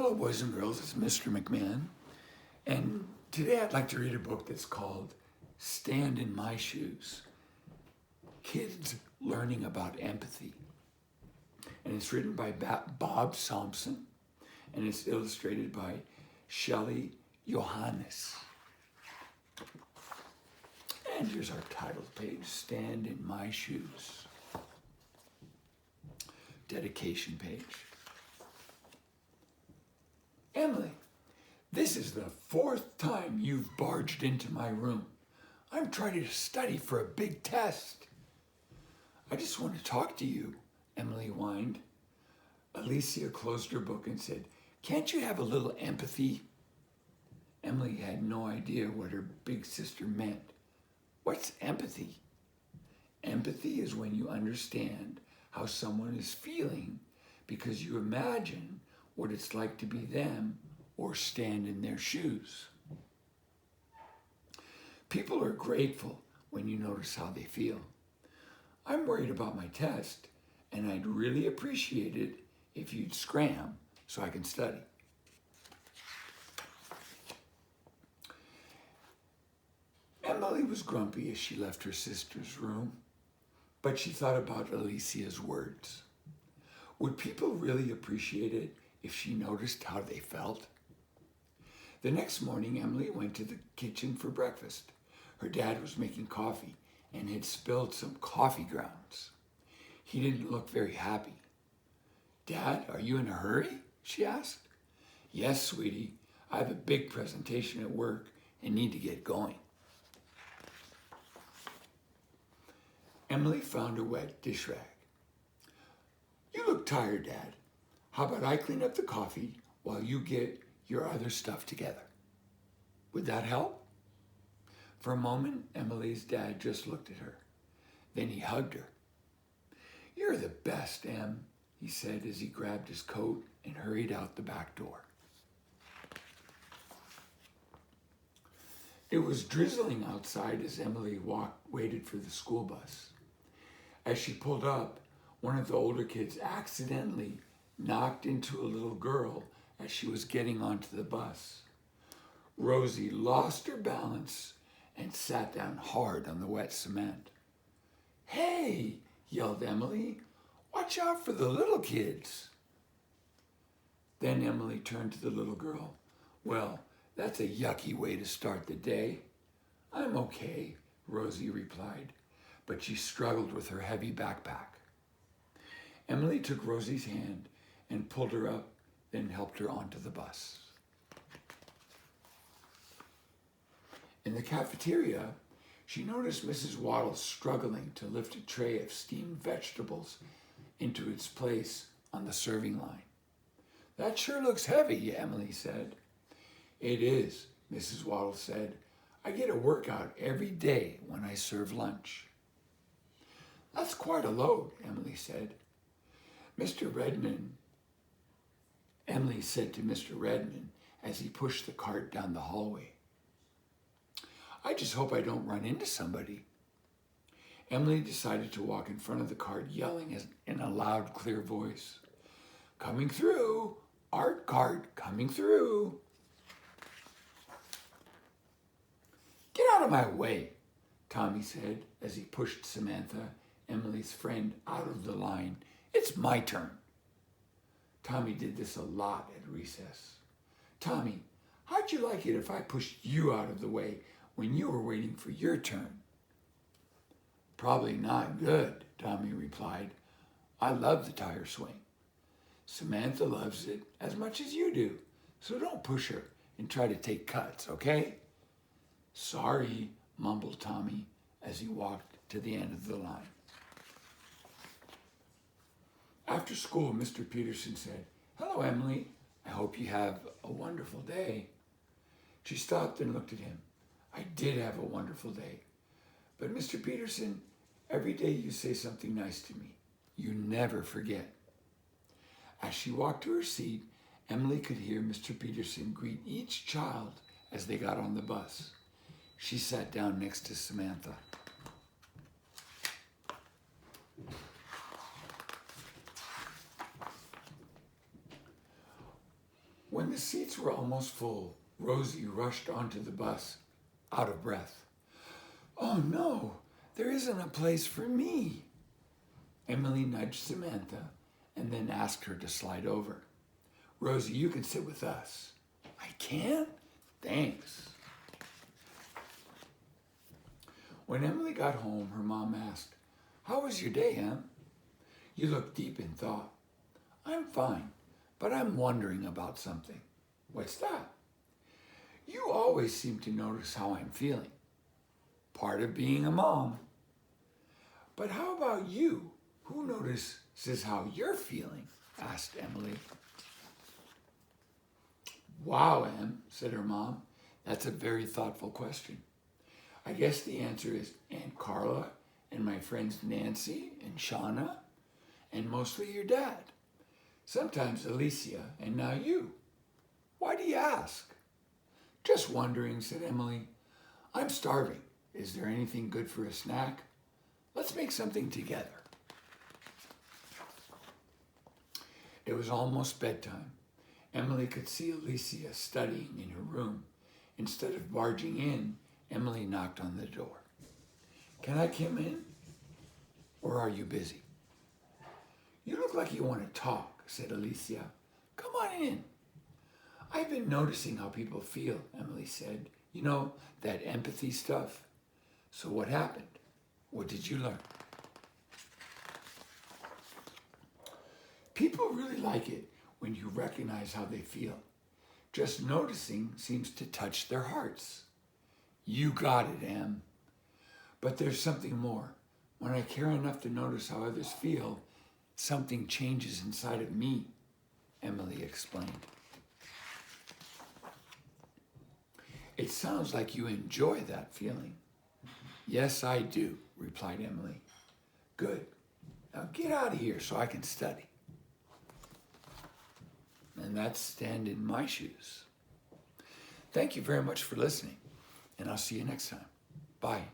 Hello, boys and girls. It's Mr. McMahon. And today I'd like to read a book that's called Stand in My Shoes, Kids Learning About Empathy. And it's written by Bob Thompson, and it's illustrated by Shelley Johannes. And here's our title page, Stand in My Shoes. Dedication page. Emily, this is the 4th time you've barged into my room. I'm trying to study for a big test. I just want to talk to you, Emily whined. Alicia closed her book and said, "Can't you have a little empathy?" Emily had no idea what her big sister meant. What's empathy? Empathy is when you understand how someone is feeling because you imagine what it's like to be them or stand in their shoes. People are grateful when you notice how they feel. I'm worried about my test, and I'd really appreciate it if you'd scram so I can study. Emily was grumpy as she left her sister's room, but she thought about Alicia's words. Would people really appreciate it if she noticed how they felt? The next morning, Emily went to the kitchen for breakfast. Her dad was making coffee and had spilled some coffee grounds. He didn't look very happy. "Dad, are you in a hurry?" she asked. "Yes, sweetie. I have a big presentation at work and need to get going." Emily found a wet dish rag. "You look tired, Dad. How about I clean up the coffee while you get your other stuff together? Would that help?" For a moment, Emily's dad just looked at her. Then he hugged her. "You're the best, Em," he said as he grabbed his coat and hurried out the back door. It was drizzling outside as Emily waited for the school bus. As she pulled up, one of the older kids accidentally knocked into a little girl as she was getting onto the bus. Rosie lost her balance and sat down hard on the wet cement. "Hey," yelled Emily, "watch out for the little kids." Then Emily turned to the little girl. "Well, that's a yucky way to start the day." "I'm okay," Rosie replied, but she struggled with her heavy backpack. Emily took Rosie's hand and pulled her up, then helped her onto the bus. In the cafeteria, she noticed Mrs. Waddle struggling to lift a tray of steamed vegetables into its place on the serving line. "That sure looks heavy," Emily said. "It is," Mrs. Waddle said. "I get a workout every day when I serve lunch." "That's quite a load," Emily said. Emily said to Mr. Redmond as he pushed the cart down the hallway. "I just hope I don't run into somebody." Emily decided to walk in front of the cart, yelling in a loud, clear voice, "Coming through! Art cart coming through!" "Get out of my way," Tommy said as he pushed Samantha, Emily's friend, out of the line. "It's my turn." Tommy did this a lot at recess. "Tommy, how'd you like it if I pushed you out of the way when you were waiting for your turn?" "Probably not good," Tommy replied. "I love the tire swing. Samantha loves it as much as you do, so don't push her and try to take cuts, okay?" "Sorry," mumbled Tommy as he walked to the end of the line. After school, Mr. Peterson said, "Hello, Emily. I hope you have a wonderful day." She stopped and looked at him. "I did have a wonderful day. But Mr. Peterson, every day you say something nice to me. You never forget." As she walked to her seat, Emily could hear Mr. Peterson greet each child as they got on the bus. She sat down next to Samantha. When the seats were almost full, Rosie rushed onto the bus, out of breath. "Oh no, there isn't a place for me." Emily nudged Samantha and then asked her to slide over. "Rosie, you can sit with us." "I can? Thanks." When Emily got home, her mom asked, "How was your day, Em?" "You look deep in thought." "I'm fine, but I'm wondering about something." "What's that?" "You always seem to notice how I'm feeling." "Part of being a mom." "But how about you? Who notices how you're feeling?" asked Emily. "Wow, Em," said her mom. "That's a very thoughtful question. I guess the answer is Aunt Carla and my friends Nancy and Shauna, and mostly your dad. Sometimes Alicia, and now you. Why do you ask?" "Just wondering," said Emily. "I'm starving. Is there anything good for a snack? Let's make something together." It was almost bedtime. Emily could see Alicia studying in her room. Instead of barging in, Emily knocked on the door. "Can I come in? Or are you busy?" "You look like you want to talk," said Alicia. "Come on in." "I've been noticing how people feel," Emily said. "You know, that empathy stuff." "So what happened? What did you learn?" "People really like it when you recognize how they feel. Just noticing seems to touch their hearts." "You got it, Em. But there's something more. When I care enough to notice how others feel, something changes inside of me," Emily explained. "It sounds like you enjoy that feeling." "Yes, I do," replied Emily. "Good. Now get out of here so I can study." And that's stand in my shoes. Thank you very much for listening, and I'll see you next time. Bye.